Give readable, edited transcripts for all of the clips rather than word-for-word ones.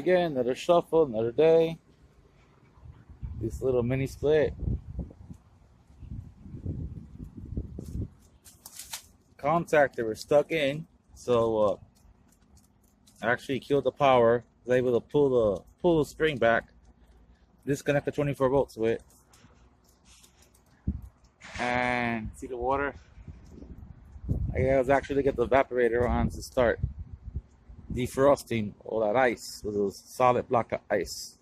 again, another shuffle, another day. This little mini split. Contactor was stuck in, so I actually killed the power. Was able to pull the spring back, disconnect the 24 volt switch, and see the water. I was actually to get the evaporator on to start defrosting all that ice. It was a solid block of ice.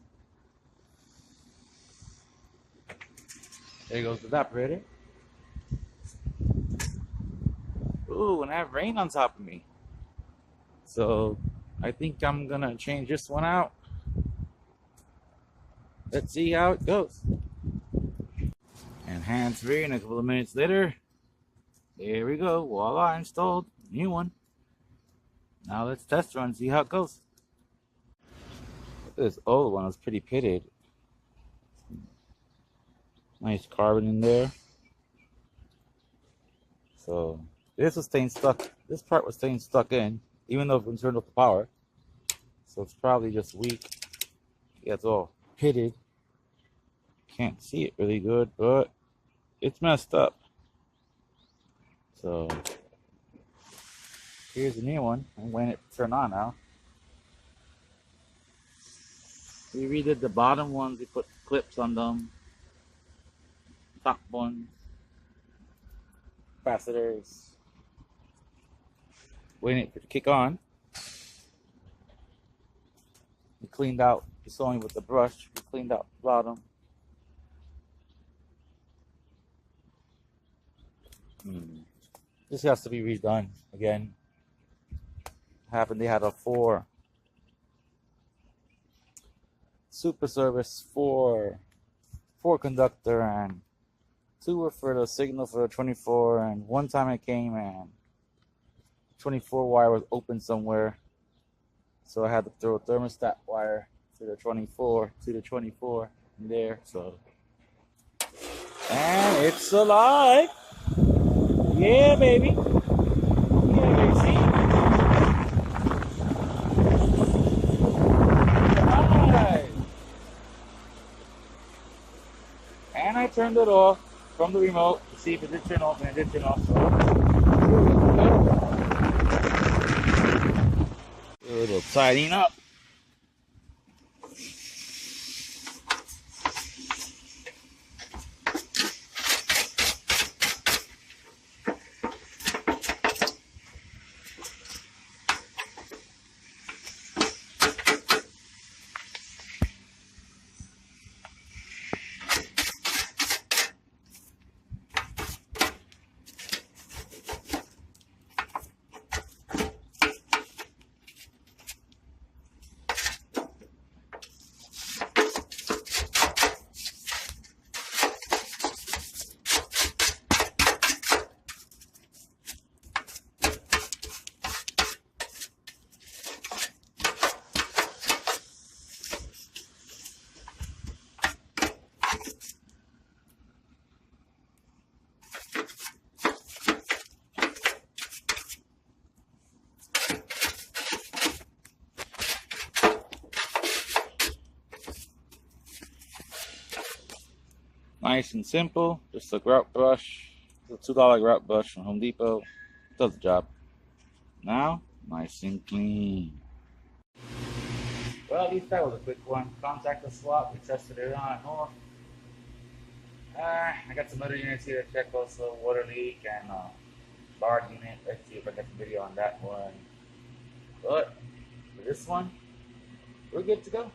There goes the evaporator. Ooh, and I have rain on top of me. So I think I'm gonna change this one out. Let's see how it goes. And hands free, and a couple of minutes later, there we go. Voila, installed. New one. Now let's test run and see how it goes. This old one was pretty pitted. Nice carbon in there. So this was staying stuck. This part was staying stuck in, even though we turned off the power. So it's probably just weak. Yeah, it's all pitted. Can't see it really good, but it's messed up. So here's the new one. I'm waiting it to turn on now. We redid the bottom ones. We put clips on them. Top ones. Capacitors. Waiting for it to kick on. We cleaned out. You saw me with the brush. We cleaned out the bottom. This has to be redone again. Happened they had a 4 super service, 4 conductor, and 2 were for the signal for the 24, and one time it came and 24 wire was open somewhere, so I had to throw a thermostat wire to the 24 in there. So, and it's alive. Yeah, baby. Yeah, baby. See? Alright. And I turned it off from the remote to see if it did turn off, and it did turn off. So, a little tidying up. Nice and simple, just a grout brush, a $2 grout brush from Home Depot, does the job. Now, nice and clean. Well, at least that was a quick one. Contactor swap, we tested it on and off. I got some other units here to check also, water leak and bar unit. Let's see if I get the video on that one. But for this one, we're good to go.